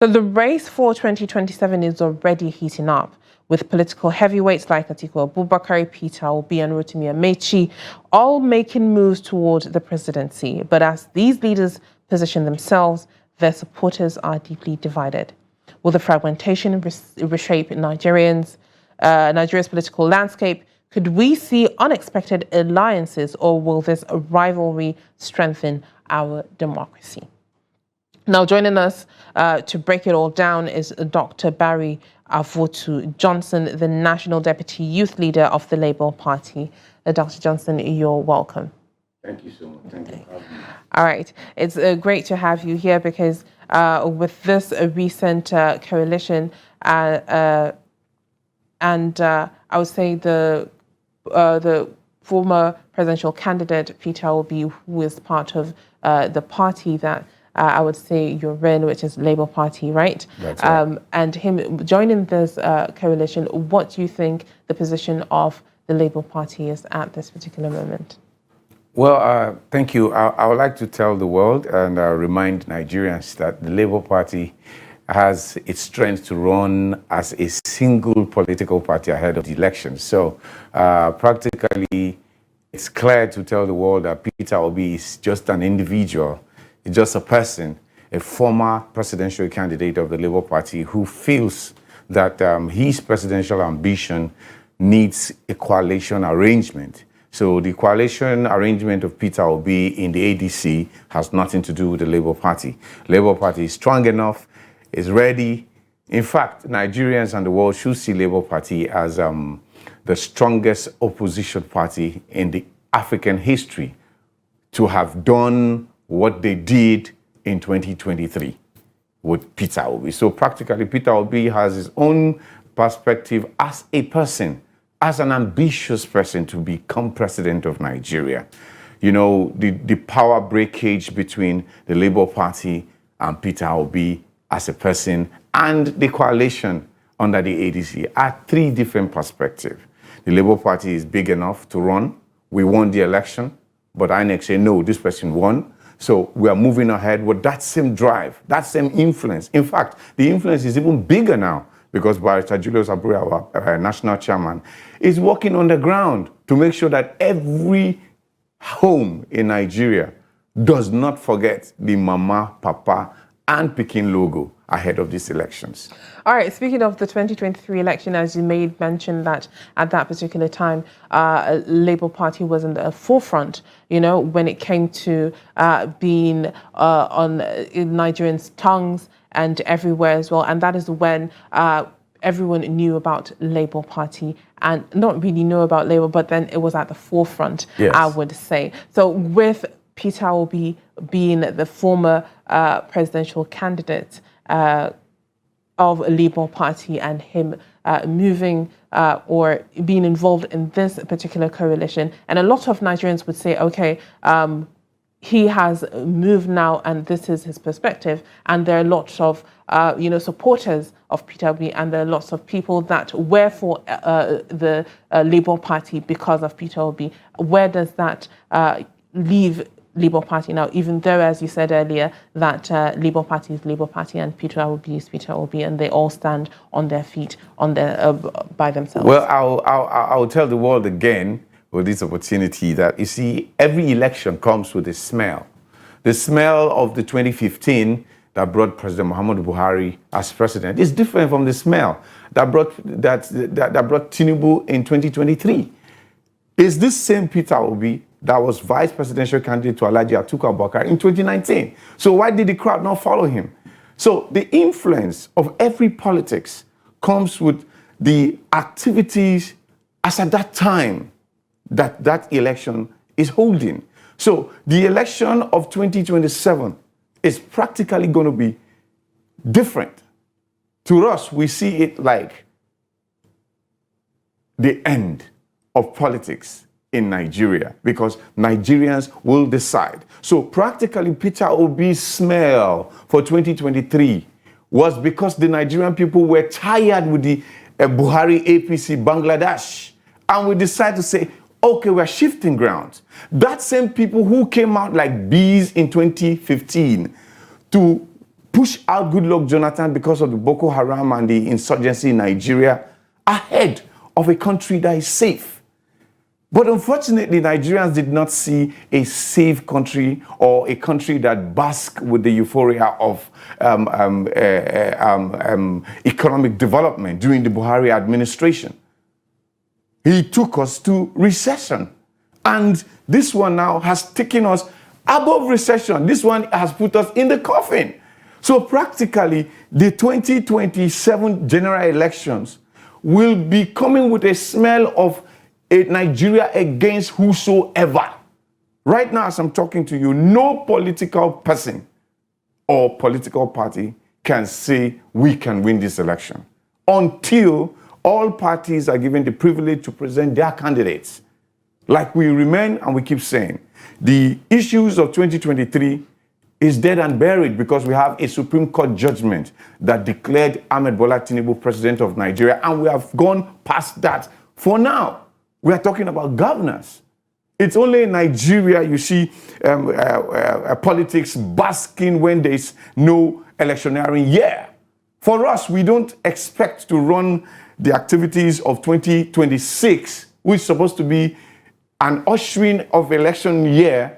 So the race for 2027 is already heating up, with political heavyweights like Atiku Abubakar, Peter Obi and Rotimi Amechi all making moves toward the presidency. But as these leaders position themselves, their supporters are deeply divided. Will the fragmentation reshape Nigeria's political landscape? Could we see unexpected alliances, or will this rivalry strengthen our democracy? Now, joining us to break it all down is Dr. Barry Avotu Johnson, the National Deputy Youth Leader of the Labour Party. Dr. Johnson, you're welcome. Thank you so much. Thank you for having me. All right. It's great to have you here because with this recent coalition, I would say the former presidential candidate, Peter Obi, who is part of the party that I would say you're in, which is Labour Party, right? That's right. And him joining this coalition, what do you think the position of the Labour Party is at this particular moment? Well, thank you. I would like to tell the world and remind Nigerians that the Labour Party has its strength to run as a single political party ahead of the elections. So practically, it's clear to tell the world that Peter Obi is just an individual. He's just a person, a former presidential candidate of the Labour Party who feels that his presidential ambition needs a coalition arrangement. So the coalition arrangement of Peter Obi in the ADC has nothing to do with the Labour Party. Labour Party is strong enough, is ready. In fact, Nigerians and the world should see Labour Party as the strongest opposition party in the African history to have done what they did in 2023 with Peter Obi. So practically, Peter Obi has his own perspective as a person, as an ambitious person to become president of Nigeria. You know, the power breakage between the Labour Party and Peter Obi as a person and the coalition under the ADC are three different perspectives. The Labour Party is big enough to run. We won the election, but INEC say, no, this person won. So we are moving ahead with that same drive, that same influence. In fact, the influence is even bigger now because Barrister Julius Abure, our national chairman, is working on the ground to make sure that every home in Nigeria does not forget the Mama, Papa, and Pikin logo ahead of these elections. All right, speaking of the 2023 election, as you made mention that at that particular time, Labour Party was in the forefront, you know, when it came to being on Nigerians' tongues and everywhere as well. And that is when everyone knew about Labour Party and not really knew about Labour, but then it was at the forefront, yes, I would say. So with Peter Obi being the former presidential candidate of a Labour Party and him moving or being involved in this particular coalition. And a lot of Nigerians would say, okay, he has moved now and this is his perspective. And there are lots of, supporters of Peter Obi, and there are lots of people that were for the Labour Party because of Peter Obi. Where does that leave Labour Party now, even though, as you said earlier, that Labour Party is Labour Party and Peter Obi is Peter Obi, and they all stand on their feet by themselves? Well, I'll tell the world again with this opportunity that, you see, every election comes with a smell. The smell of the 2015 that brought President Muhammadu Buhari as president is different from the smell that brought Tinubu in 2023. It's this same Peter Obi that was vice presidential candidate to Alhaji Atiku Abubakar in 2019. So why did the crowd not follow him? So the influence of every politics comes with the activities as at that time that election is holding. So the election of 2027 is practically going to be different. To us, we see it like the end of politics in Nigeria because Nigerians will decide. So practically Peter Obi's smell for 2023 was because the Nigerian people were tired with the Buhari APC Bangladesh. And we decided to say, okay, we're shifting ground. That same people who came out like bees in 2015 to push out Goodluck Jonathan because of the Boko Haram and the insurgency in Nigeria ahead of a country that is safe. But unfortunately, Nigerians did not see a safe country or a country that basks with the euphoria of economic development during the Buhari administration. He took us to recession. And this one now has taken us above recession. This one has put us in the coffin. So practically, the 2027 general elections will be coming with a smell of a Nigeria against whosoever. Right now, as I'm talking to you, no political person or political party can say we can win this election until all parties are given the privilege to present their candidates. Like we remain and we keep saying, the issues of 2023 is dead and buried because we have a Supreme Court judgment that declared Ahmed Bola Tinubu president of Nigeria, and we have gone past that for now. We are talking about governance. It's only in Nigeria you see politics basking when there's no electioneering year. For us, we don't expect to run the activities of 2026, which is supposed to be an ushering of election year,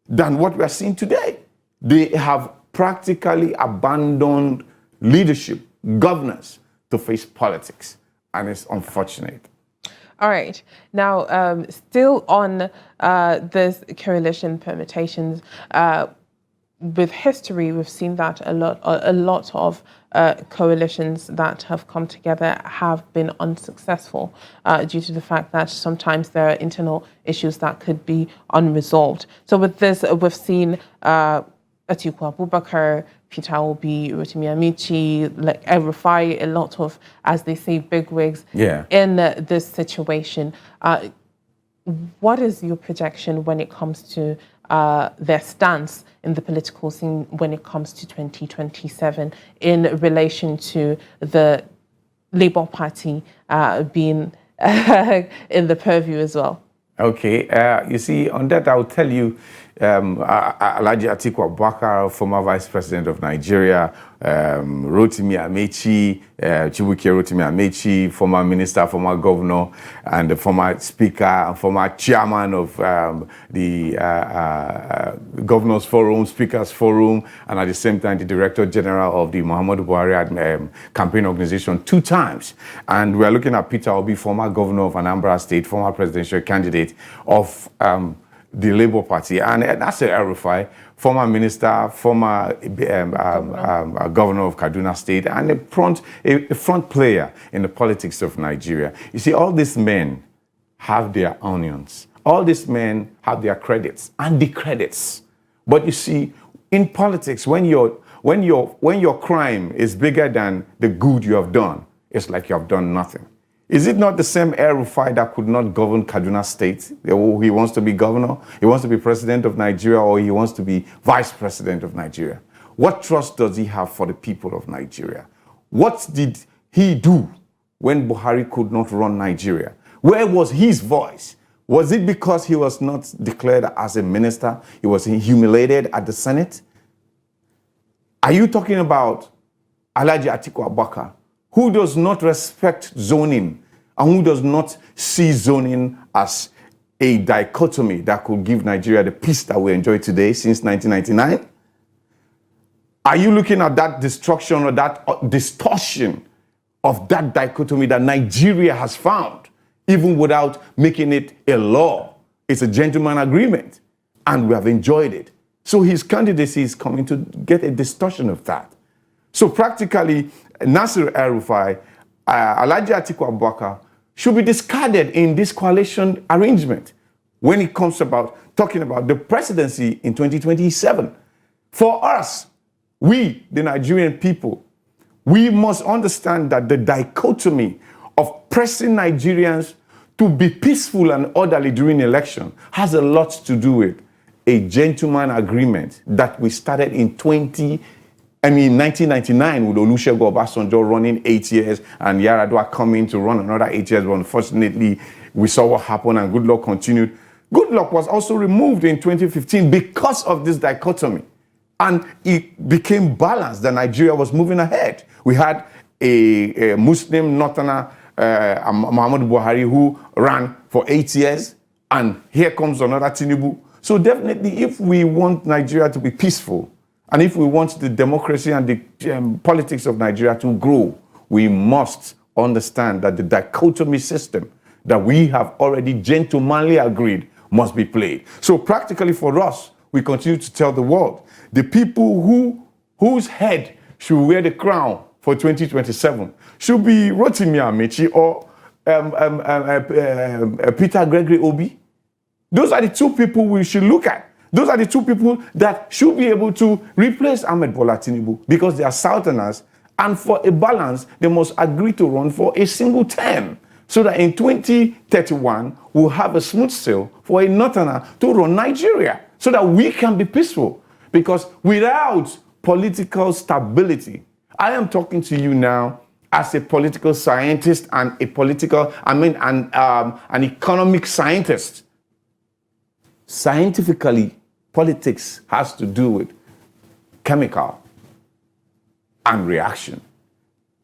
than what we are seeing today. They have practically abandoned leadership, governance, to face politics, and it's unfortunate. All right. Now, still on this coalition permutations, with history, we've seen that a lot of coalitions that have come together have been unsuccessful due to the fact that sometimes there are internal issues that could be unresolved. So with this, we've seen Atiku Abubakar, Peter Obi, Rotimi Amici, like Elrufai, a lot of, as they say, bigwigs in this situation. What is your projection when it comes to their stance in the political scene when it comes to 2027 in relation to the Labour Party being in the purview as well? Okay, you see, on that, I will tell you, Alhaji Atiku Abubakar, former Vice President of Nigeria, Rotimi Amici, Chibuike Rotimi Amici, former Minister, former Governor, and the former Speaker, and former Chairman of the Governors Forum, Speakers Forum, and at the same time, the Director General of the Muhammadu Buhari campaign organization 2 times. And we are looking at Peter Obi, former Governor of Anambra State, former presidential candidate of the Labour Party, and that's Elrufai, former minister, former governor of Kaduna State, and a front player in the politics of Nigeria. You see, all these men have their onions. All these men have their credits and discredits. But you see, in politics, when your crime is bigger than the good you have done, it's like you have done nothing. Is it not the same Elrufai that could not govern Kaduna State? He wants to be governor, he wants to be president of Nigeria, or he wants to be vice president of Nigeria. What trust does he have for the people of Nigeria? What did he do when Buhari could not run Nigeria? Where was his voice? Was it because he was not declared as a minister? He was humiliated at the Senate? Are you talking about Alhaji Atiku Abubakar, who does not respect zoning and who does not see zoning as a dichotomy that could give Nigeria the peace that we enjoy today since 1999? Are you looking at that destruction or that distortion of that dichotomy that Nigeria has found, even without making it a law? It's a gentleman agreement, and we have enjoyed it. So his candidacy is coming to get a distortion of that. So practically, Nasir El-Rufai, Alhaji Atiku Abubakar should be discarded in this coalition arrangement when it comes about talking about the presidency in 2027. For us, we, the Nigerian people, we must understand that the dichotomy of pressing Nigerians to be peaceful and orderly during election has a lot to do with a gentleman agreement that we started in 1999 with Olusegun Obasanjo running 8 years and Yar'Adua coming to run another 8 years. But unfortunately, we saw what happened and Goodluck continued. Goodluck was also removed in 2015 because of this dichotomy. And it became balanced that Nigeria was moving ahead. We had a Muslim northerner, Muhammadu Buhari, who ran for 8 years, and here comes another Tinubu. So definitely, if we want Nigeria to be peaceful, and if we want the democracy and the politics of Nigeria to grow, we must understand that the dichotomy system that we have already gentlemanly agreed must be played. So practically for us, we continue to tell the world, the people whose head should wear the crown for 2027 should be Rotimi Amechi or Peter Gregory Obi. Those are the two people we should look at. Those are the two people that should be able to replace Ahmed Bola Tinubu because they are Southerners, and for a balance, they must agree to run for a single term so that in 2031, we'll have a smooth sail for a Northerner to run Nigeria so that we can be peaceful. Because without political stability, I am talking to you now as a political scientist and an economic scientist. Scientifically, politics has to do with chemical and reaction.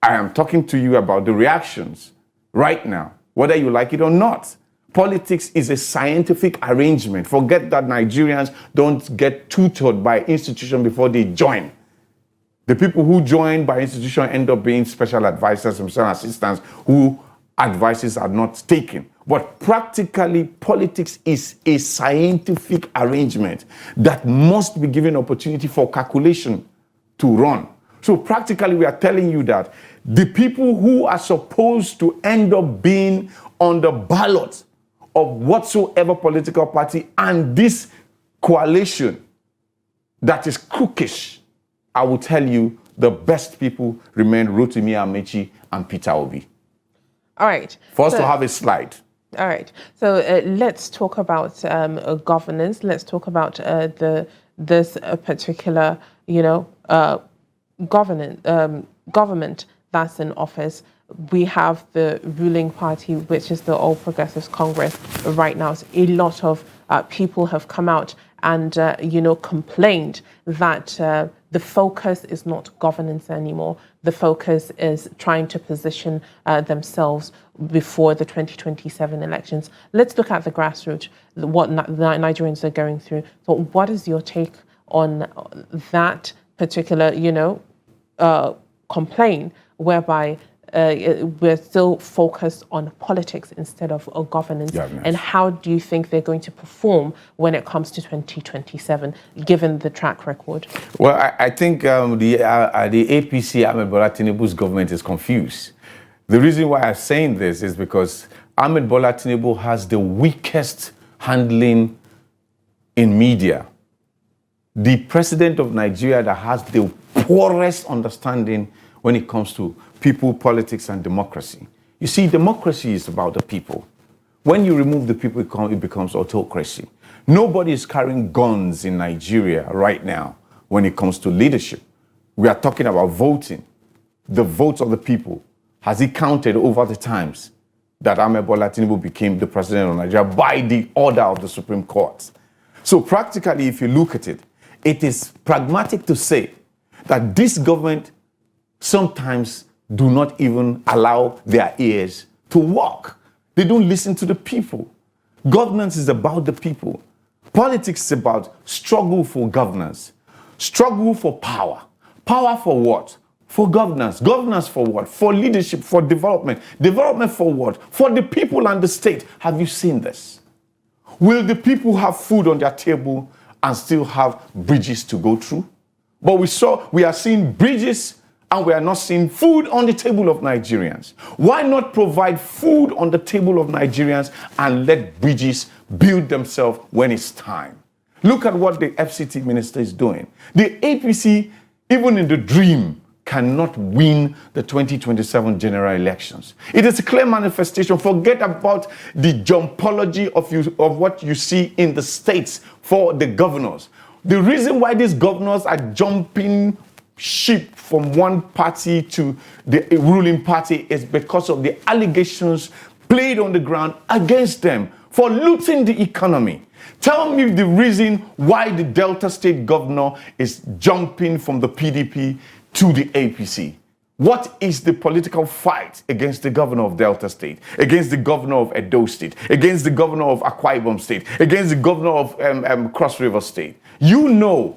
I am talking to you about the reactions right now, whether you like it or not. Politics is a scientific arrangement. Forget that Nigerians don't get tutored by institution before they join. The people who join by institution end up being special advisors and special assistants who advices are not taken. But practically, politics is a scientific arrangement that must be given opportunity for calculation to run. So practically, we are telling you that the people who are supposed to end up being on the ballot of whatsoever political party and this coalition that is crookish, I will tell you the best people remain Rotimi Amechi and Peter Obi. All right. For us to have a slide. All right. So let's talk about governance. Let's talk about this particular, government that's in office. We have the ruling party, which is the All Progressives Congress right now. So a lot of people have come out and, complained that the focus is not governance anymore. The focus is trying to position themselves before the 2027 elections. Let's look at the grassroots, what the Nigerians are going through. So what is your take on that particular, complaint whereby we're still focused on politics instead of governance? And how do you think they're going to perform when it comes to 2027, given the track record? Well, I think the APC, Ahmed Bola Tinubu's government is confused. The reason why I'm saying this is because Ahmed Bola Tinubu has the weakest handling in media. The president of Nigeria that has the poorest understanding when it comes to people, politics, and democracy. You see, democracy is about the people. When you remove the people, it becomes autocracy. Nobody is carrying guns in Nigeria right now when it comes to leadership. We are talking about voting. The votes of the people. Has he counted over the times that Ahmed Bola Tinubu became the president of Nigeria by the order of the Supreme Court? So practically, if you look at it, it is pragmatic to say that this government sometimes do not even allow their ears to work. They don't listen to the people. Governance is about the people. Politics is about struggle for governance, struggle for power. Power for what? For governance. Governance for what? For leadership, for development. Development for what? For the people and the state. Have you seen this? Will the people have food on their table and still have bridges to go through? But we are seeing bridges and we are not seeing food on the table of Nigerians. Why not provide food on the table of Nigerians and let bridges build themselves when it's time? Look at what the FCT minister is doing. The APC, even in the dream, cannot win the 2027 general elections. It is a clear manifestation. Forget about the jumpology of what you see in the states for the governors. The reason why these governors are jumping ship from one party to the ruling party is because of the allegations played on the ground against them for looting the economy. Tell me the reason why the Delta State governor is jumping from the PDP to the APC. What is the political fight against the governor of Delta State, against the governor of Edo State, against the governor of Akwa Ibom State, against the governor of Cross River State? You know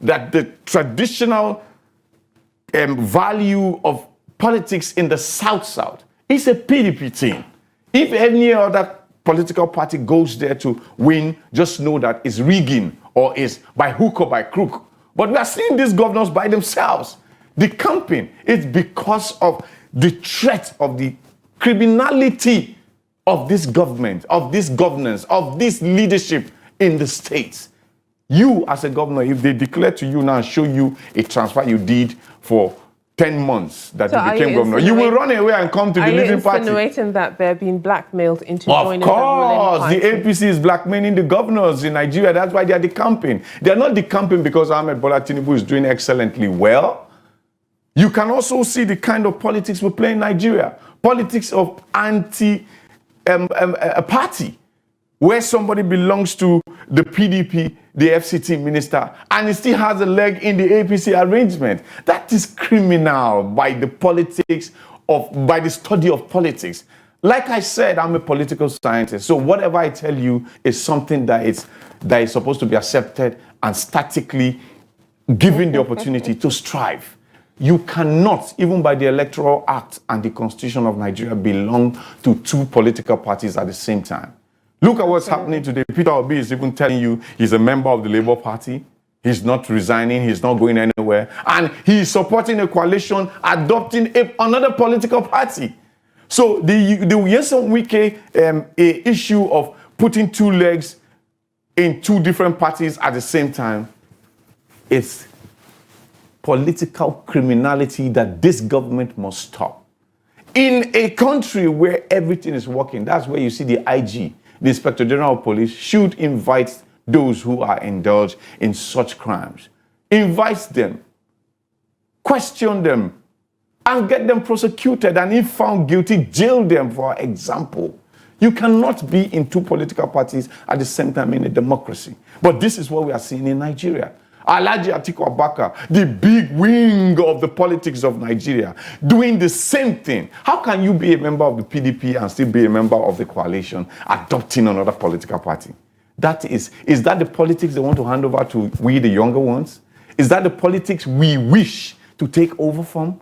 that the traditional value of politics in the South is a PDP thing. If any other political party goes there to win, just know that it's rigging or is by hook or by crook. But we are seeing these governors by themselves. The campaign is because of the threat of the criminality of this government, of this governance, of this leadership in the states. You as a governor, if they declare to you now and show you a transfer you did for 10 months that you became governor, you will run away and come to the leading party. Are you insinuating that they're being blackmailed into joining the ruling party? Of course, the APC is blackmailing the governors in Nigeria. That's why they are decamping. They are not decamping because Ahmed Bola Tinubu is doing excellently well. You can also see the kind of politics we play in Nigeria. Politics of a party where somebody belongs to the PDP, the FCT minister, and he still has a leg in the APC arrangement. That is criminal by the by the study of politics. Like I said, I'm a political scientist, so whatever I tell you is something that is supposed to be accepted and statically given the opportunity to strive. You cannot, even by the Electoral Act and the Constitution of Nigeria, belong to two political parties at the same time. Look at what's happening today. Peter Obi is even telling you he's a member of the Labour Party. He's not resigning. He's not going anywhere. And he's supporting a coalition, adopting another political party. So the Nyesom Wike issue of putting two legs in two different parties at the same time is political criminality that this government must stop. In a country where everything is working, that's where you see the IG, the Inspector General of Police, should invite those who are indulged in such crimes. Invite them, question them, and get them prosecuted, and if found guilty, jail them, for example. You cannot be in two political parties at the same time in a democracy. But this is what we are seeing in Nigeria. Alhaji Atiku Abubakar, the big wing of the politics of Nigeria, doing the same thing. How can you be a member of the PDP and still be a member of the coalition, adopting another political party? Is that the politics they want to hand over to we, the younger ones? Is that the politics we wish to take over from?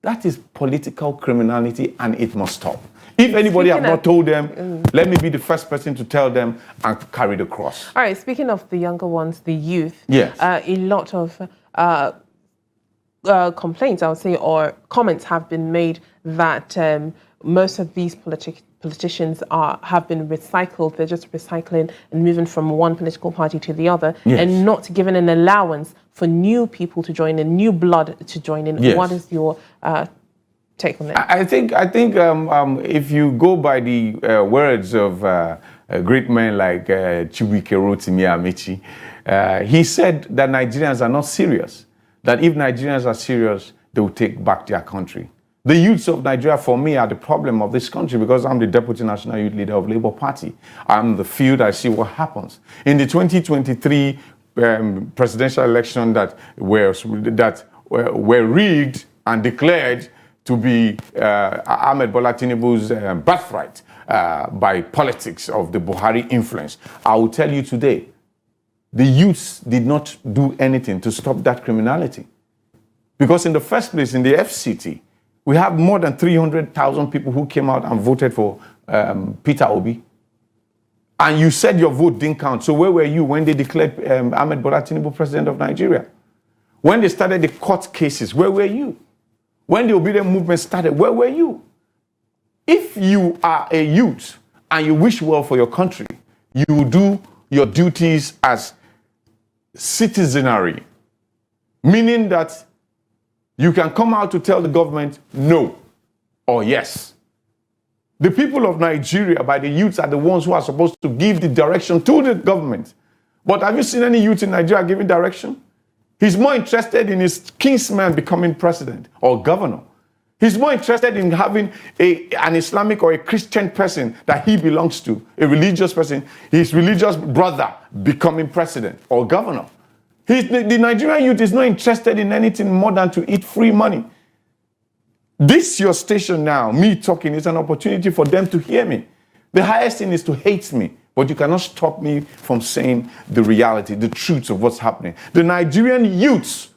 That is political criminality, and it must stop. If anybody have not told them, let me be the first person to tell them and carry the cross. All right, speaking of the younger ones, the youth, yes. A lot of complaints, I would say, or comments have been made that most of these politicians have been recycled. They're just recycling and moving from one political party to the other, yes, and not given an allowance for new people to join in, new blood to join in. Yes. What is your take on that? I think if you go by the words of great men like Chibuike Rotimi Amechi, he said that Nigerians are not serious. That if Nigerians are serious, they will take back their country. The youths of Nigeria, for me, are the problem of this country because I'm the Deputy National Youth Leader of Labour Party. I'm in the field, I see what happens. In the 2023 presidential election that were rigged and declared to be Ahmed Bola Tinubu's birthright by politics of the Buhari influence, I will tell you today, the youths did not do anything to stop that criminality. Because in the first place, in the FCT, we have more than 300,000 people who came out and voted for Peter Obi. And you said your vote didn't count. So where were you when they declared Ahmed Bola Tinubu president of Nigeria? When they started the court cases, where were you? When the obedient movement started, where were you? If you are a youth and you wish well for your country, you do your duties as citizenry, meaning that you can come out to tell the government no or yes. The people of Nigeria, by the youths, are the ones who are supposed to give the direction to the government. But have you seen any youth in Nigeria giving direction? He's more interested in his kinsman becoming president or governor. He's more interested in having an Islamic or a Christian person that he belongs to, a religious person, his religious brother becoming president or governor. The Nigerian youth is not interested in anything more than to eat free money. This your station now, me talking, is an opportunity for them to hear me. The highest thing is to hate me, but you cannot stop me from saying the reality, the truth of what's happening. The Nigerian youths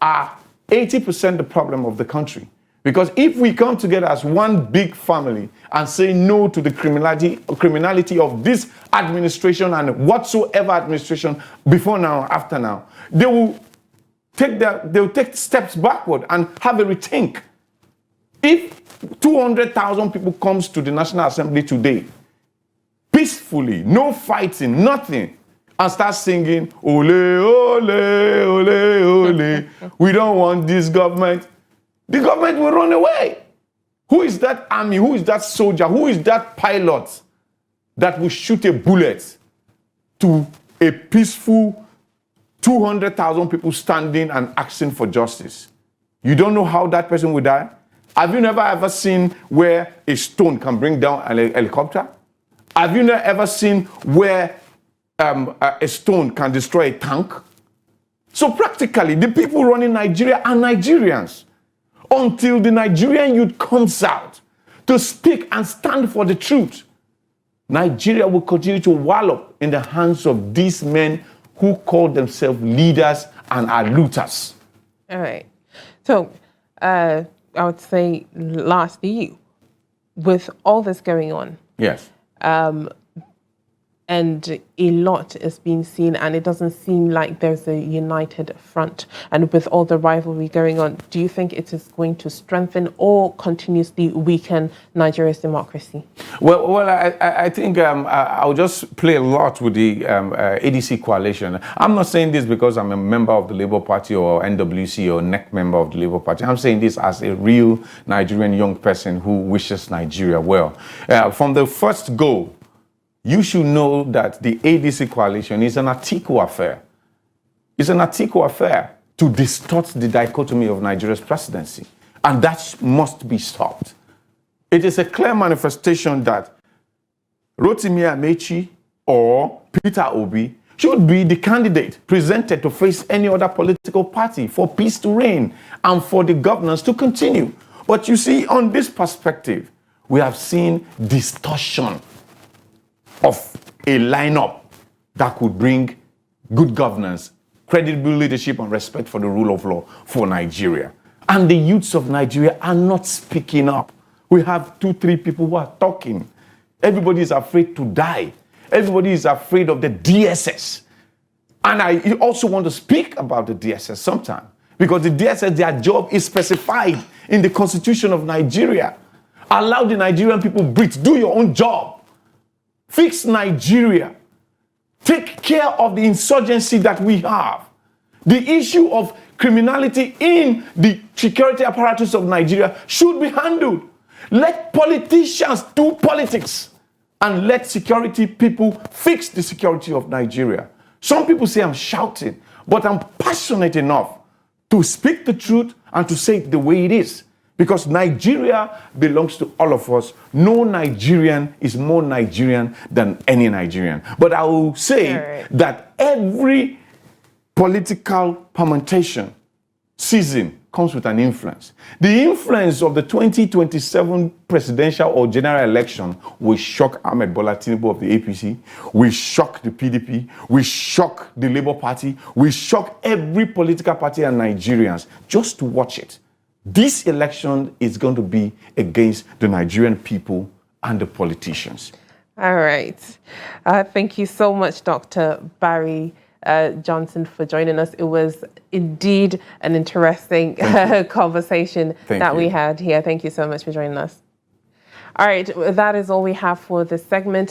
are 80% the problem of the country. Because if we come together as one big family and say no to the criminality of this administration and whatsoever administration before now, after now, they will take steps backward and have a rethink. If 200,000 people comes to the National Assembly today, peacefully, no fighting, nothing, and start singing, ole, ole, ole, ole, we don't want this government, the government will run away. Who is that army? Who is that soldier? Who is that pilot that will shoot a bullet to a peaceful 200,000 people standing and asking for justice? You don't know how that person will die? Have you never ever seen where a stone can bring down a helicopter? Have you never ever seen where a stone can destroy a tank? So practically, the people running Nigeria are Nigerians. Until the Nigerian youth comes out to speak and stand for the truth, Nigeria will continue to wallop in the hands of these men who call themselves leaders and are looters. All right. So I would say, lastly, with all this going on, yes, and a lot is being seen, and it doesn't seem like there's a united front. And with all the rivalry going on, do you think it is going to strengthen or continuously weaken Nigeria's democracy? Well, I think I'll just play a lot with the ADC coalition. I'm not saying this because I'm a member of the Labour Party or NWC or NEC member of the Labour Party. I'm saying this as a real Nigerian young person who wishes Nigeria well. From the first go, you should know that the ADC coalition is an Atiku affair. It's an Atiku affair to distort the dichotomy of Nigeria's presidency. And that must be stopped. It is a clear manifestation that Rotimi Amechi or Peter Obi should be the candidate presented to face any other political party for peace to reign and for the governance to continue. But you see, on this perspective, we have seen distortion of a lineup that could bring good governance, credible leadership, and respect for the rule of law for Nigeria. And the youths of Nigeria are not speaking up. We have 2-3 people who are talking. Everybody is afraid to die. Everybody is afraid of the DSS. And I also want to speak about the DSS sometime, because the DSS, their job is specified in the Constitution of Nigeria. Allow the Nigerian people breathe. Do your own job. Fix Nigeria. Take care of the insurgency that we have. The issue of criminality in the security apparatus of Nigeria should be handled. Let politicians do politics and let security people fix the security of Nigeria. Some people say I'm shouting, but I'm passionate enough to speak the truth and to say it the way it is. Because Nigeria belongs to all of us. No Nigerian is more Nigerian than any Nigerian. But I will say that every political permutation season comes with an influence. The influence of the 2027 presidential or general election will shock Ahmed Bola Tinubu of the APC, will shock the PDP, will shock the Labour Party, will shock every political party and Nigerians. Just to watch it. This election is going to be against the Nigerian people and the politicians. All right. Thank you so much, Dr. Barry Johnson, for joining us. It was indeed an interesting conversation we had here. Thank you so much for joining us. All right. That is all we have for this segment.